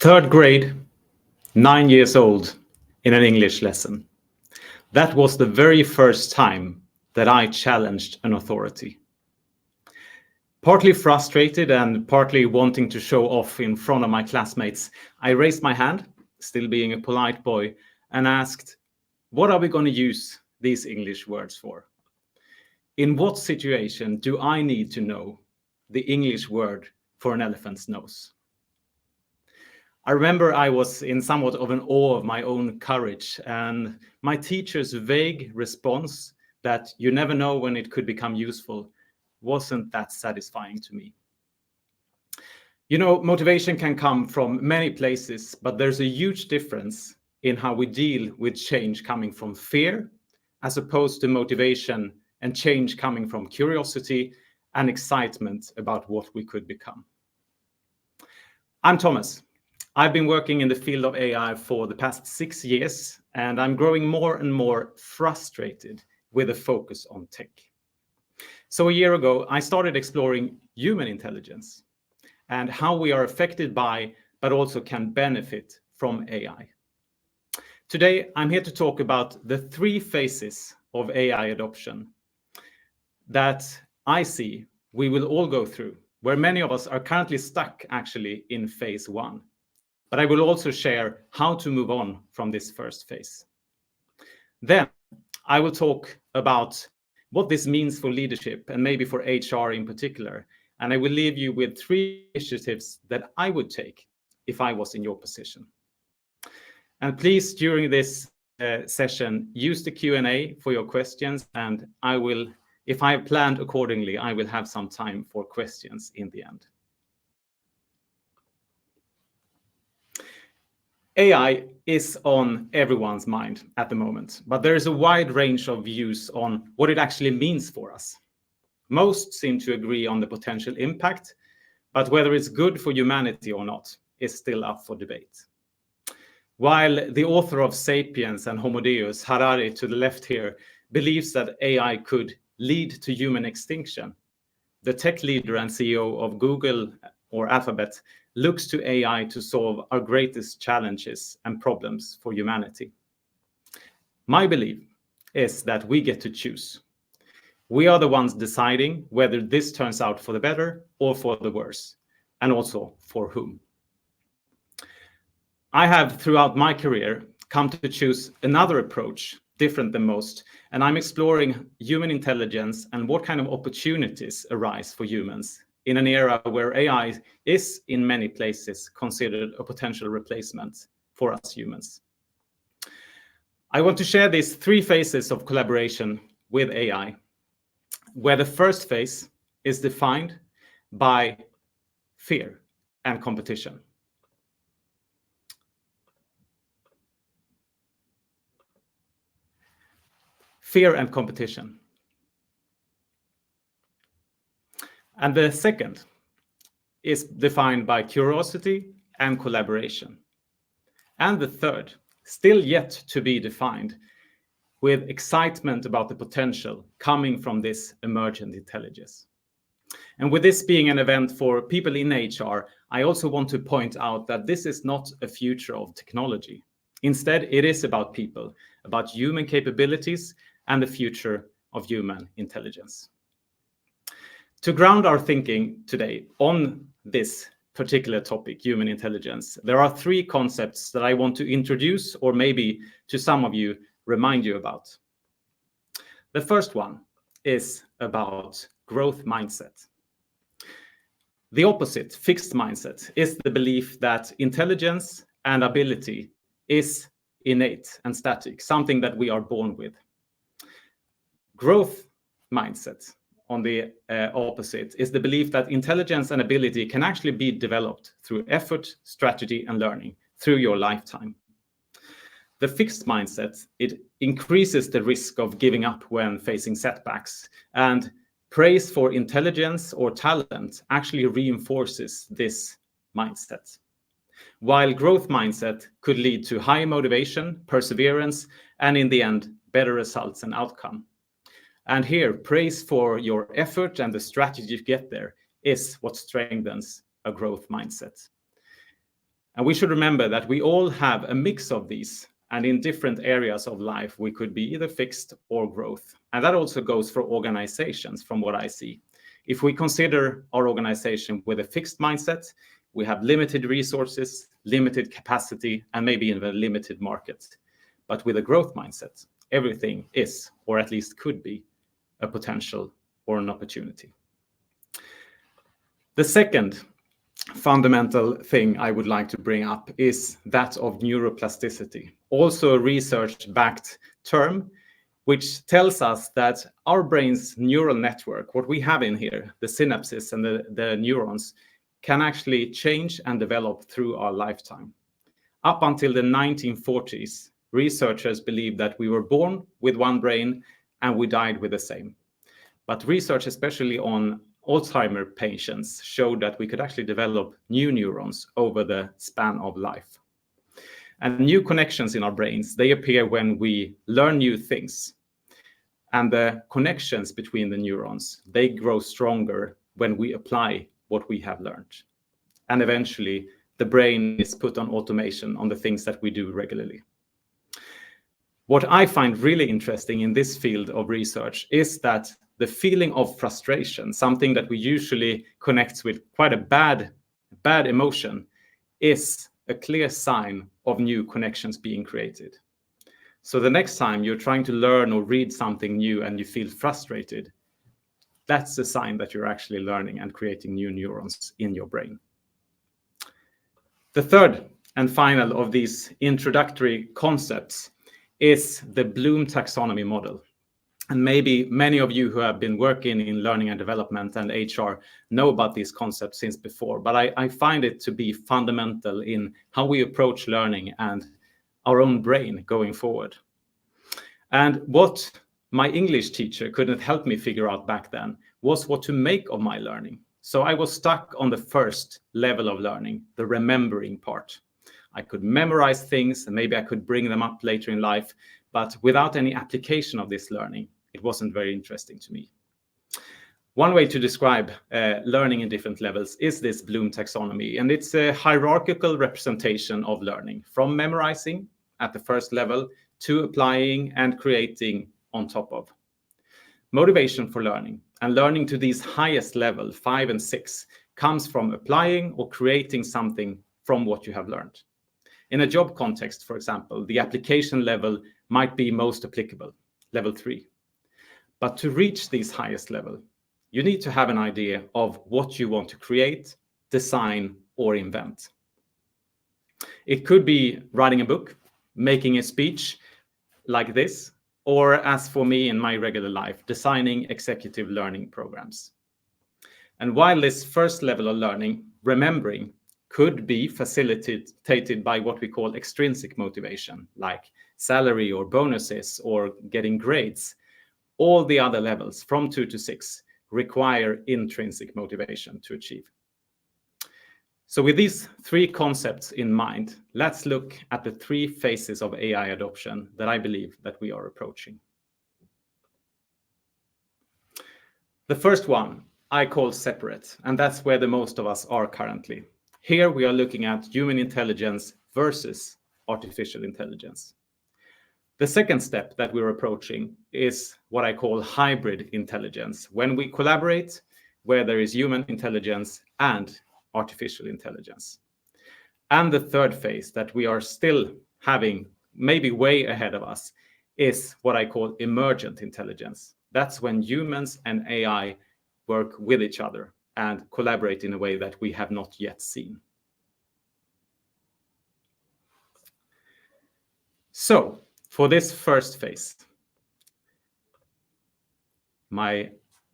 Third grade, 9 years old, in an English lesson. That was the very first time that I challenged an authority. Partly frustrated and partly wanting to show off in front of my classmates, I raised my hand, still being a polite boy, and asked, what are we going to use these English words for? In what situation do I need to know the English word for an elephant's nose? I remember I was in somewhat of an awe of my own courage, and my teacher's vague response that you never know when it could become useful wasn't that satisfying to me. You know, motivation can come from many places, but there's a huge difference in how we deal with change coming from fear, as opposed to motivation and change coming from curiosity and excitement about what we could become. I'm Thomas. I've been working in the field of AI for the past 6 years, and I'm growing more and more frustrated with a focus on tech. So a year ago, I started exploring human intelligence and how we are affected by, but also can benefit from AI. Today, I'm here to talk about the 3 phases of AI adoption that I see we will all go through, where many of us are currently stuck actually in phase 1. But I will also share how to move on from this first phase. Then I will talk about what this means for leadership and maybe for HR in particular. And I will leave you with 3 initiatives that I would take if I was in your position. And please, during this session, use the Q&A for your questions. And I will, if I have planned accordingly, I will have some time for questions in the end. AI is on everyone's mind at the moment, but there is a wide range of views on what it actually means for us. Most seem to agree on the potential impact, but whether it's good for humanity or not is still up for debate. While the author of Sapiens and Homo Deus, Harari to the left here, believes that AI could lead to human extinction, the tech leader and CEO of Google or Alphabet looks to AI to solve our greatest challenges and problems for humanity. My belief is that we get to choose. We are the ones deciding whether this turns out for the better or for the worse, and also for whom. I have, throughout my career, come to choose another approach, different than most, and I'm exploring human intelligence and what kind of opportunities arise for humans in an era where AI is, in many places, considered a potential replacement for us humans. I want to share these 3 phases of collaboration with AI, where the first phase is defined by fear and competition. Fear and competition. And the second is defined by curiosity and collaboration. And the third, still yet to be defined, with excitement about the potential coming from this emergent intelligence. And with this being an event for people in HR, I also want to point out that this is not a future of technology. Instead, it is about people, about human capabilities and the future of human intelligence. To ground our thinking today on this particular topic, human intelligence, there are 3 concepts that I want to introduce, or maybe to some of you, remind you about. The first one is about growth mindset. The opposite, fixed mindset, is the belief that intelligence and ability is innate and static, something that we are born with. Growth mindset, on the opposite, is the belief that intelligence and ability can actually be developed through effort, strategy, and learning through your lifetime. The fixed mindset, it increases the risk of giving up when facing setbacks, and praise for intelligence or talent actually reinforces this mindset. While growth mindset could lead to high motivation, perseverance, and in the end, better results and outcome. And here, praise for your effort and the strategy to get there is what strengthens a growth mindset. And we should remember that we all have a mix of these, and in different areas of life, we could be either fixed or growth. And that also goes for organizations, from what I see. If we consider our organization with a fixed mindset, we have limited resources, limited capacity, and maybe even a limited market. But with a growth mindset, everything is, or at least could be, a potential or an opportunity. The second fundamental thing I would like to bring up is that of neuroplasticity, also a research-backed term, which tells us that our brain's neural network, what we have in here, the synapses and the neurons, can actually change and develop through our lifetime. Up until the 1940s, researchers believed that we were born with one brain and we died with the same. But research, especially on Alzheimer's patients, showed that we could actually develop new neurons over the span of life. And new connections in our brains, they appear when we learn new things. And the connections between the neurons, they grow stronger when we apply what we have learned. And eventually, the brain is put on automation on the things that we do regularly. What I find really interesting in this field of research is that the feeling of frustration, something that we usually connect with quite a bad emotion, is a clear sign of new connections being created. So the next time you're trying to learn or read something new and you feel frustrated, that's a sign that you're actually learning and creating new neurons in your brain. The third and final of these introductory concepts is the Bloom taxonomy model. And maybe many of you who have been working in learning and development and HR know about these concepts since before, but I find it to be fundamental in how we approach learning and our own brain going forward. And what my English teacher couldn't help me figure out back then was what to make of my learning. So I was stuck on the first level of learning, the remembering part. I could memorize things and maybe I could bring them up later in life, but without any application of this learning, it wasn't very interesting to me. One way to describe learning in different levels is this Bloom taxonomy, and it's a hierarchical representation of learning, from memorizing at the first level to applying and creating on top of. Motivation for learning and learning to these highest level, 5 and 6, comes from applying or creating something from what you have learned. In a job context, for example, the application level might be most applicable, level 3. But to reach these highest level, you need to have an idea of what you want to create, design, or invent. It could be writing a book, making a speech like this, or as for me in my regular life, designing executive learning programs. And while this first level of learning, remembering, could be facilitated by what we call extrinsic motivation, like salary or bonuses or getting grades, all the other levels from 2 to 6 require intrinsic motivation to achieve. So with these 3 concepts in mind, let's look at the 3 phases of AI adoption that I believe that we are approaching. The first one I call separate, and that's where the most of us are currently. Here we are looking at human intelligence versus artificial intelligence. The second step that we're approaching is what I call hybrid intelligence, when we collaborate, where there is human intelligence and artificial intelligence. And the third phase that we are still having, maybe way ahead of us, is what I call emergent intelligence. That's when humans and AI work with each other and collaborate in a way that we have not yet seen. So, for this first phase, my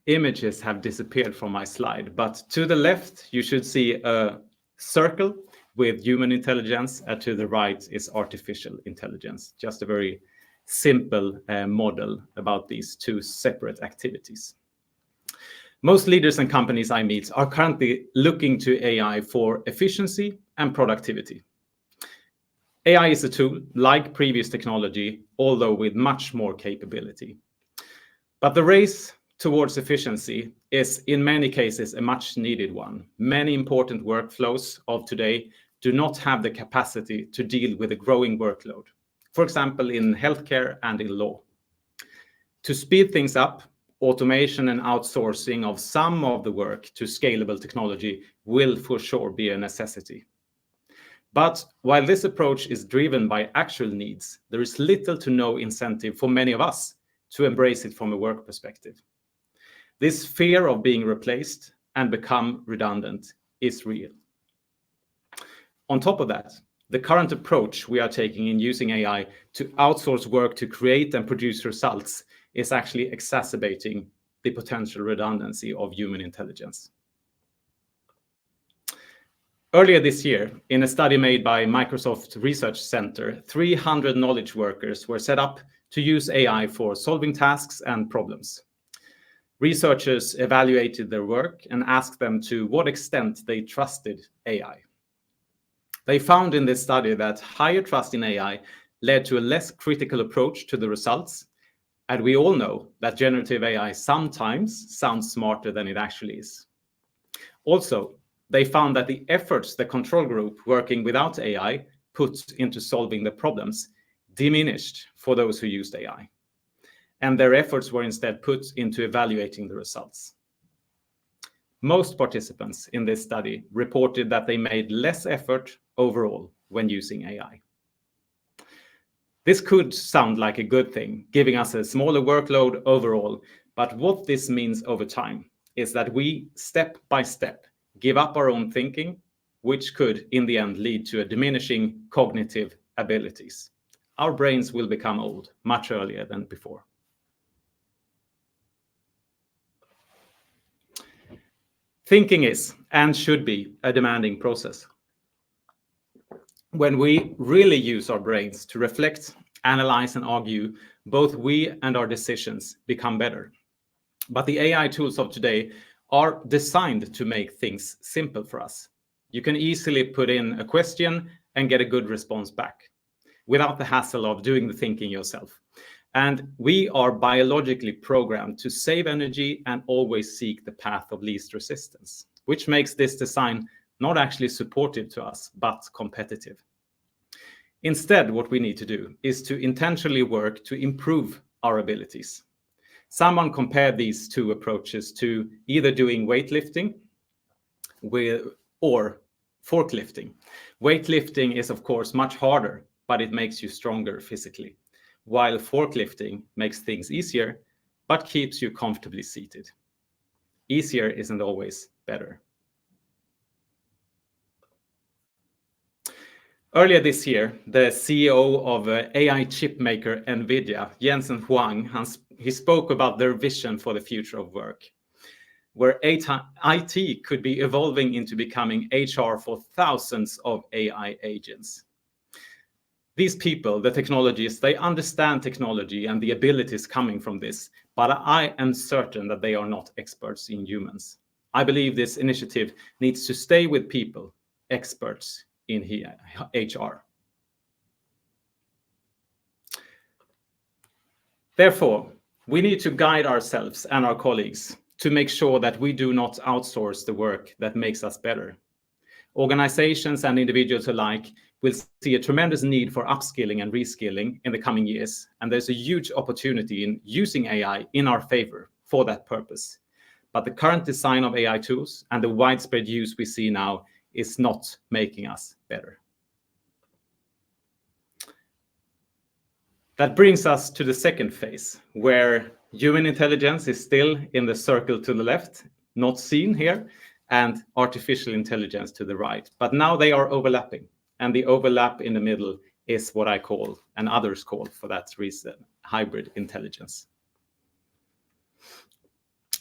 images have disappeared from my slide, but to the left, you should see a circle with human intelligence, and to the right is artificial intelligence. Just a very simple model about these 2 separate activities. Most leaders and companies I meet are currently looking to AI for efficiency and productivity. AI is a tool like previous technology, although with much more capability. But the race towards efficiency is in many cases a much needed one. Many important workflows of today do not have the capacity to deal with a growing workload, for example, in healthcare and in law. To speed things up, automation and outsourcing of some of the work to scalable technology will for sure be a necessity. But while this approach is driven by actual needs, there is little to no incentive for many of us to embrace it from a work perspective. This fear of being replaced and become redundant is real. On top of that, the current approach we are taking in using AI to outsource work to create and produce results is actually exacerbating the potential redundancy of human intelligence. Earlier this year, in a study made by Microsoft Research Center, 300 knowledge workers were set up to use AI for solving tasks and problems. Researchers evaluated their work and asked them to what extent they trusted AI. They found in this study that higher trust in AI led to a less critical approach to the results. And we all know that generative AI sometimes sounds smarter than it actually is. Also, they found that the efforts the control group working without AI put into solving the problems diminished for those who used AI. And their efforts were instead put into evaluating the results. Most participants in this study reported that they made less effort overall when using AI. This could sound like a good thing, giving us a smaller workload overall, but what this means over time is that we, step by step, give up our own thinking, which could, in the end, lead to a diminishing cognitive abilities. Our brains will become old much earlier than before. Thinking is, and should be, a demanding process. When we really use our brains to reflect, analyze, and argue, both we and our decisions become better. But the AI tools of today are designed to make things simple for us. You can easily put in a question and get a good response back without the hassle of doing the thinking yourself. And we are biologically programmed to save energy and always seek the path of least resistance, which makes this design not actually supportive to us, but competitive. Instead, what we need to do is to intentionally work to improve our abilities. Someone compared these two approaches to either doing weightlifting or forklifting. Weightlifting is, of course, much harder, but it makes you stronger physically, while forklifting makes things easier, but keeps you comfortably seated. Easier isn't always better. Earlier this year, the CEO of AI chip maker NVIDIA, Jensen Huang, he spoke about their vision for the future of work, where IT could be evolving into becoming HR for thousands of AI agents. These people, the technologists, they understand technology and the abilities coming from this, but I am certain that they are not experts in humans. I believe this initiative needs to stay with people, experts in HR. Therefore, we need to guide ourselves and our colleagues to make sure that we do not outsource the work that makes us better. Organizations and individuals alike will see a tremendous need for upskilling and reskilling in the coming years, and there's a huge opportunity in using AI in our favor for that purpose. But the current design of AI tools and the widespread use we see now is not making us better. That brings us to the second phase, where human intelligence is still in the circle to the left, not seen here, and artificial intelligence to the right. But now they are overlapping, and the overlap in the middle is what I call, and others call for that reason, hybrid intelligence.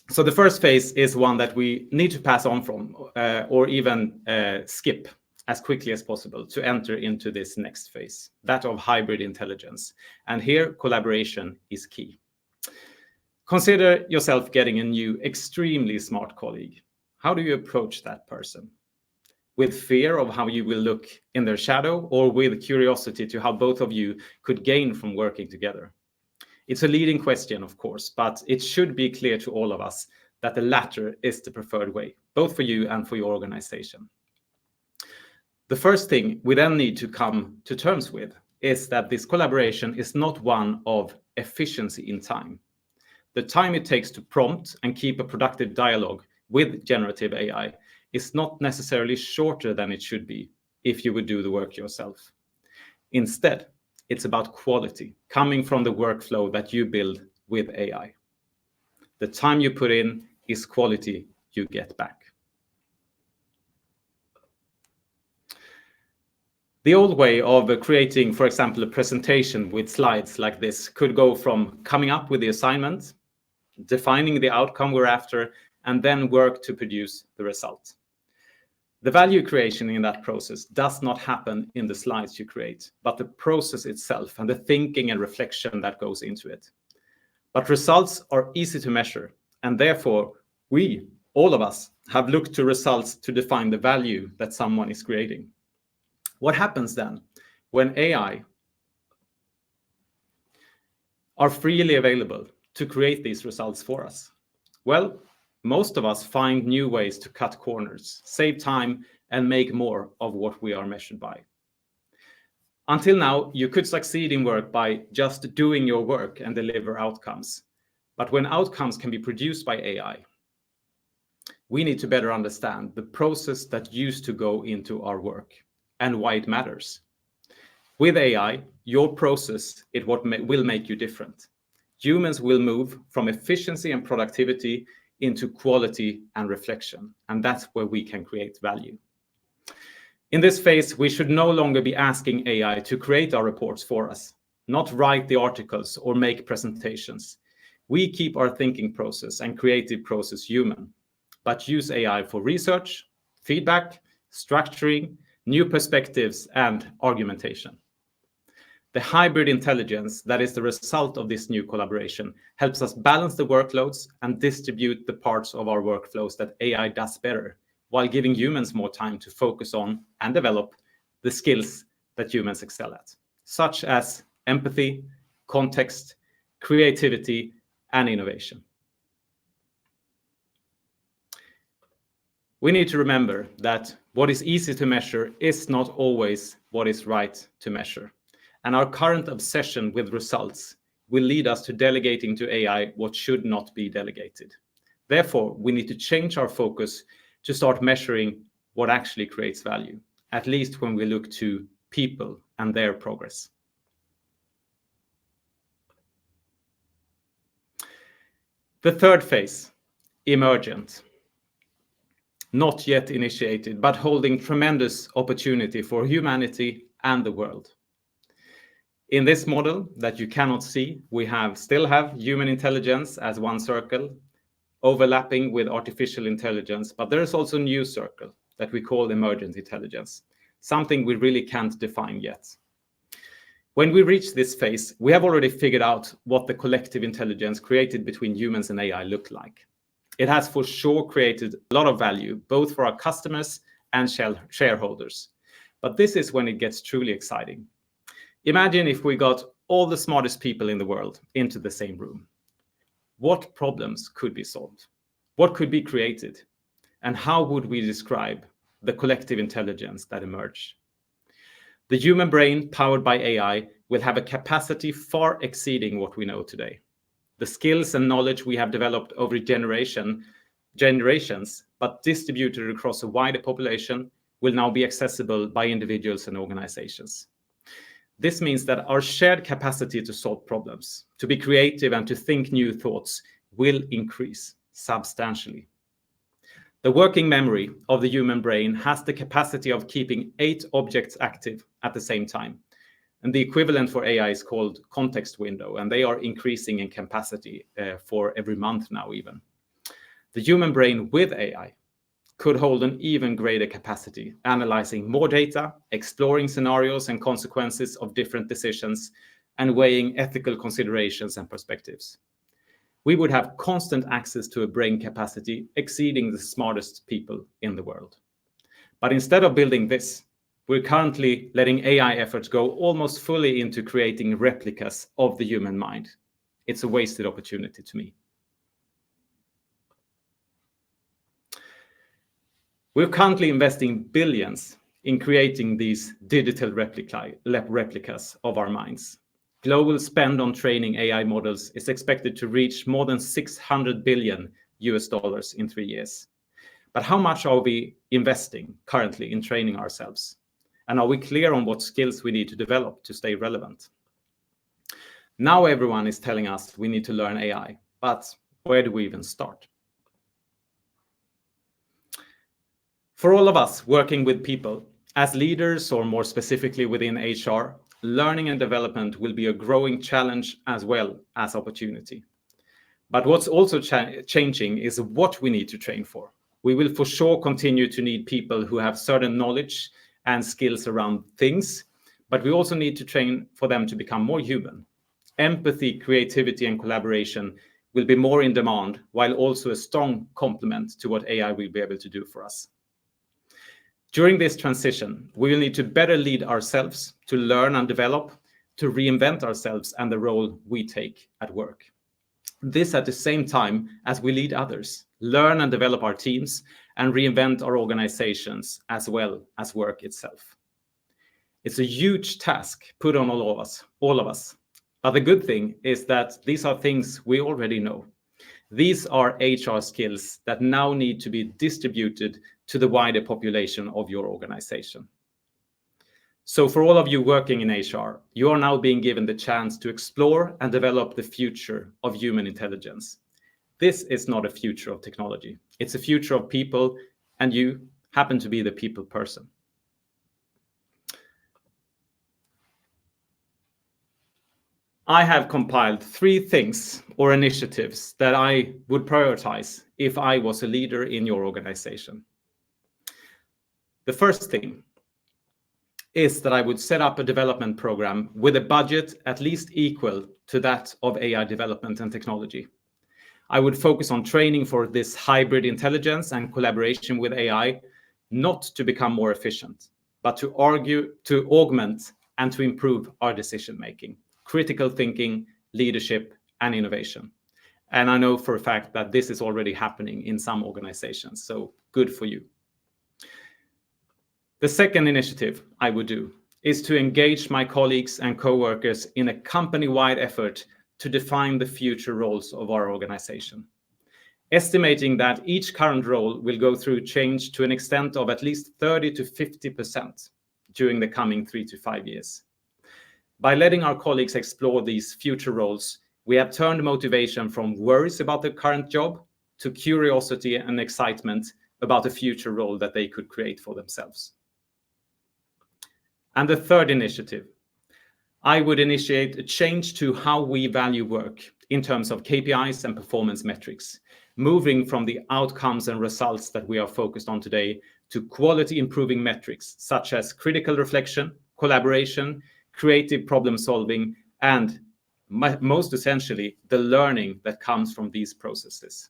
So the first phase is one that we need to pass on from, or even skip as quickly as possible to enter into this next phase, that of hybrid intelligence. And here, collaboration is key. Consider yourself getting a new, extremely smart colleague. How do you approach that person? With fear of how you will look in their shadow, or with curiosity to how both of you could gain from working together? It's a leading question, of course, but it should be clear to all of us that the latter is the preferred way, both for you and for your organization. The first thing we then need to come to terms with is that this collaboration is not one of efficiency in time. The time it takes to prompt and keep a productive dialogue with generative AI is not necessarily shorter than it should be if you would do the work yourself. Instead, it's about quality coming from the workflow that you build with AI. The time you put in is quality you get back. The old way of creating, for example, a presentation with slides like this could go from coming up with the assignment, defining the outcome we're after, and then work to produce the result. The value creation in that process does not happen in the slides you create, but the process itself and the thinking and reflection that goes into it. But results are easy to measure, and therefore we, all of us, have looked to results to define the value that someone is creating. What happens then when AI are freely available to create these results for us? Well, most of us find new ways to cut corners, save time, and make more of what we are measured by. Until now, you could succeed in work by just doing your work and deliver outcomes. But when outcomes can be produced by AI, we need to better understand the process that used to go into our work and why it matters. With AI, your process is what will make you different. Humans will move from efficiency and productivity into quality and reflection, and that's where we can create value. In this phase, we should no longer be asking AI to create our reports for us, not write the articles or make presentations. We keep our thinking process and creative process human, but use AI for research, feedback, structuring, new perspectives, and argumentation. The hybrid intelligence that is the result of this new collaboration helps us balance the workloads and distribute the parts of our workflows that AI does better, while giving humans more time to focus on and develop the skills that humans excel at, such as empathy, context, creativity, and innovation. We need to remember that what is easy to measure is not always what is right to measure. And our current obsession with results will lead us to delegating to AI what should not be delegated. Therefore, we need to change our focus to start measuring what actually creates value, at least when we look to people and their progress. The third phase, emergent. Not yet initiated, but holding tremendous opportunity for humanity and the world. In this model that you cannot see, we still have human intelligence as one circle, overlapping with artificial intelligence, but there is also a new circle that we call emergent intelligence, something we really can't define yet. When we reach this phase, we have already figured out what the collective intelligence created between humans and AI look like. It has for sure created a lot of value, both for our customers and shareholders. But this is when it gets truly exciting. Imagine if we got all the smartest people in the world into the same room. What problems could be solved? What could be created? And how would we describe the collective intelligence that emerged? The human brain, powered by AI, will have a capacity far exceeding what we know today. The skills and knowledge we have developed over generations, but distributed across a wider population, will now be accessible by individuals and organizations. This means that our shared capacity to solve problems, to be creative and to think new thoughts will increase substantially. The working memory of the human brain has the capacity of keeping 8 objects active at the same time. And the equivalent for AI is called context window, and they are increasing in capacity for every month now even. The human brain with AI could hold an even greater capacity, analyzing more data, exploring scenarios and consequences of different decisions, and weighing ethical considerations and perspectives. We would have constant access to a brain capacity exceeding the smartest people in the world. But instead of building this, we're currently letting AI efforts go almost fully into creating replicas of the human mind. It's a wasted opportunity to me. We're currently investing billions in creating these digital replicas of our minds. Global spend on training AI models is expected to reach more than $600 billion in 3 years. But how much are we investing currently in training ourselves? And are we clear on what skills we need to develop to stay relevant? Now everyone is telling us we need to learn AI, but where do we even start? For all of us working with people, as leaders or more specifically within HR, learning and development will be a growing challenge as well as opportunity. But what's also changing is what we need to train for. We will for sure continue to need people who have certain knowledge and skills around things, but we also need to train for them to become more human. Empathy, creativity, and collaboration will be more in demand, while also a strong complement to what AI will be able to do for us. During this transition, we will need to better lead ourselves, to learn and develop, to reinvent ourselves and the role we take at work. This at the same time as we lead others, learn and develop our teams, and reinvent our organizations as well as work itself. It's a huge task put on all of us. But the good thing is that these are things we already know. These are HR skills that now need to be distributed to the wider population of your organization. So for all of you working in HR, you are now being given the chance to explore and develop the future of human intelligence. This is not a future of technology. It's a future of people, and you happen to be the people person. I have compiled 3 things or initiatives that I would prioritize if I was a leader in your organization. The first thing is that I would set up a development program with a budget at least equal to that of AI development and technology. I would focus on training for this hybrid intelligence and collaboration with AI, not to become more efficient, but to augment and to improve our decision-making, critical thinking, leadership, and innovation. And I know for a fact that this is already happening in some organizations, so good for you. The second initiative I would do is to engage my colleagues and co-workers in a company-wide effort to define the future roles of our organization, estimating that each current role will go through change to an extent of at least 30 to 50% during the coming 3 to 5 years. By letting our colleagues explore these future roles, we have turned motivation from worries about the current job to curiosity and excitement about the future role that they could create for themselves. And the third initiative, I would initiate a change to how we value work in terms of KPIs and performance metrics, moving from the outcomes and results that we are focused on today to quality improving metrics such as critical reflection, collaboration, creative problem solving, and most essentially, the learning that comes from these processes.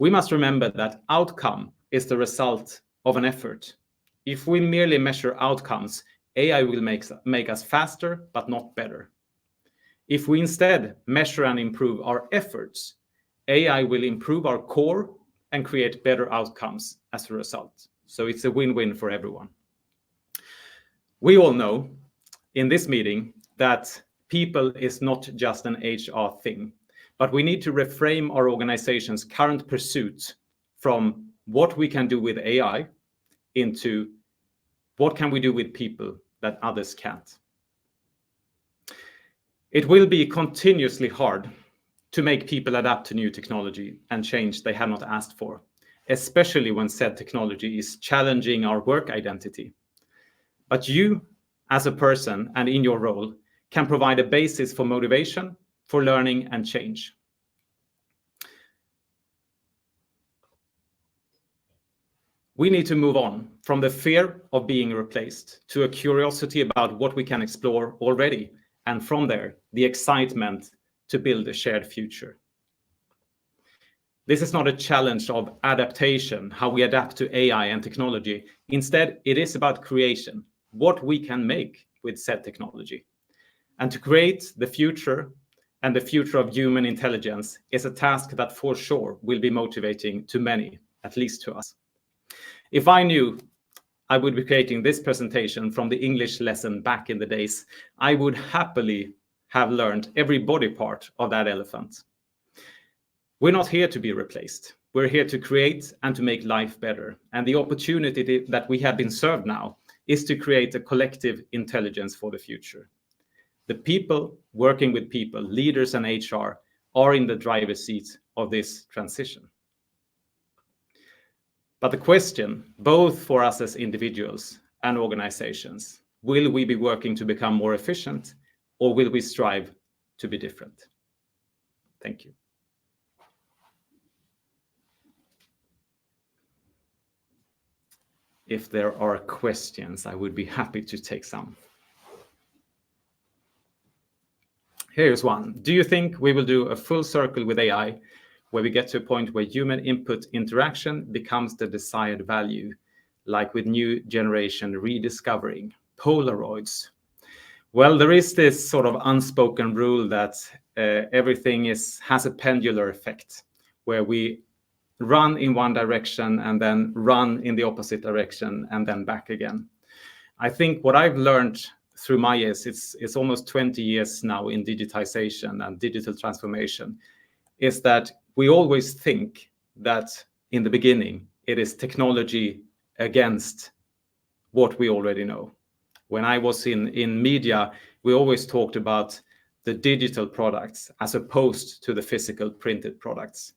We must remember that outcome is the result of an effort. If we merely measure outcomes, AI will make us faster, but not better. If we instead measure and improve our efforts, AI will improve our core and create better outcomes as a result. So it's a win-win for everyone. We all know in this meeting that people is not just an HR thing, but we need to reframe our organization's current pursuit from what we can do with AI into what can we do with people that others can't. It will be continuously hard to make people adapt to new technology and change they have not asked for, especially when said technology is challenging our work identity. But you, as a person and in your role, can provide a basis for motivation, for learning and change. We need to move on from the fear of being replaced to a curiosity about what we can explore already, and from there, the excitement to build a shared future. This is not a challenge of adaptation, how we adapt to AI and technology. Instead, it is about creation, what we can make with said technology. And to create the future and the future of human intelligence is a task that for sure will be motivating to many, at least to us. If I knew I would be creating this presentation from the English lesson back in the days, I would happily have learned every body part of that elephant. We're not here to be replaced. We're here to create and to make life better. And the opportunity that we have been served now is to create a collective intelligence for the future. The people working with people, leaders and HR, are in the driver's seat of this transition. But the question, both for us as individuals and organizations, will we be working to become more efficient, or will we strive to be different? Thank you. If there are questions, I would be happy to take some. Here's one. Do you think we will do a full circle with AI where we get to a point where human input interaction becomes the desired value, like with new generation rediscovering Polaroids? Well, there is this sort of unspoken rule that everything has a pendular effect, where we run in one direction and then run in the opposite direction and then back again. I think what I've learned through my years, it's almost 20 years now in digitization and digital transformation, is that we always think that in the beginning it is technology against what we already know. When I was in media, we always talked about the digital products as opposed to the physical printed products.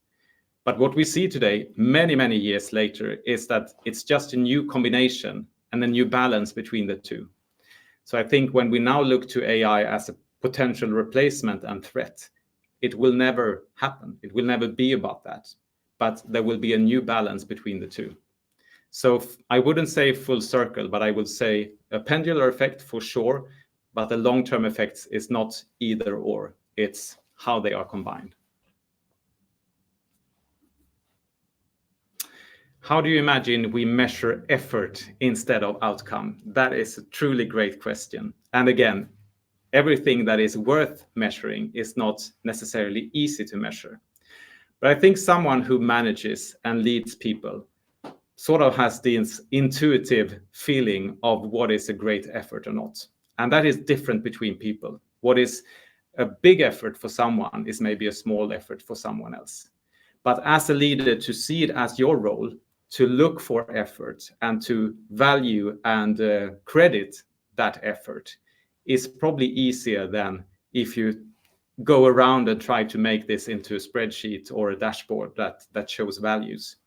But what we see today, many, many years later, is that it's just a new combination and a new balance between the two. So I think when we now look to AI as a potential replacement and threat, it will never happen. It will never be about that. But there will be a new balance between the two. So I wouldn't say full circle, but I would say a pendular effect for sure. But the long-term effects is not either or. It's how they are combined. How do you imagine we measure effort instead of outcome? That is a truly great question. And again, everything that is worth measuring is not necessarily easy to measure. But I think someone who manages and leads people sort of has the intuitive feeling of what is a great effort or not. And that is different between people. What is a big effort for someone is maybe a small effort for someone else. But as a leader, to see it as your role, to look for effort and to value and credit that effort is probably easier than if you go around and try to make this into a spreadsheet or a dashboard that shows values.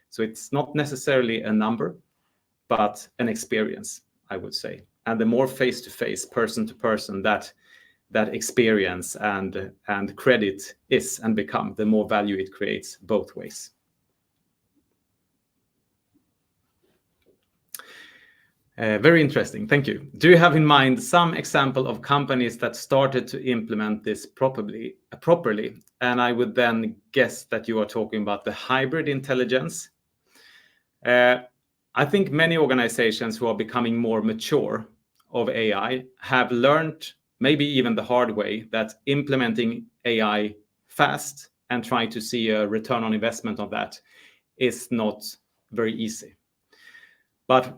So it's not necessarily a number, but an experience, I would say. And the more face-to-face, person-to-person that experience and credit is and become, the more value it creates both ways. Very interesting. Thank you. Do you have in mind some example of companies that started to implement this properly? And I would then guess that you are talking about the hybrid intelligence. I think many organizations who are becoming more mature of AI have learned, maybe even the hard way, that implementing AI fast and trying to see a return on investment of that is not very easy. But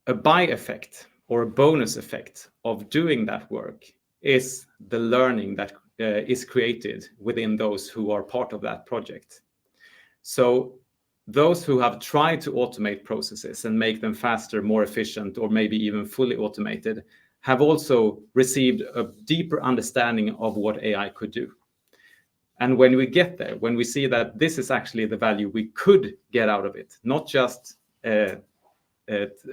a by effect or a bonus effect of doing that work is the learning that is created within those who are part of that project. So those who have tried to automate processes and make them faster, more efficient, or maybe even fully automated, have also received a deeper understanding of what AI could do. And when we get there, when we see that this is actually the value we could get out of it, not just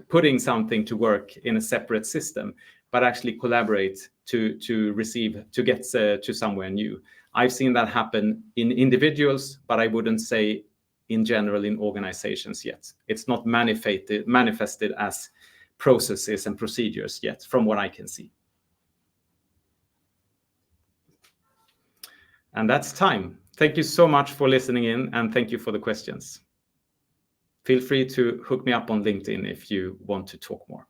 putting something to work in a separate system, but actually collaborate to get to somewhere new. I've seen that happen in individuals, but I wouldn't say in general in organizations yet. It's not manifested as processes and procedures yet, from what I can see. And that's time. Thank you so much for listening in, and thank you for the questions. Feel free to hook me up on LinkedIn if you want to talk more.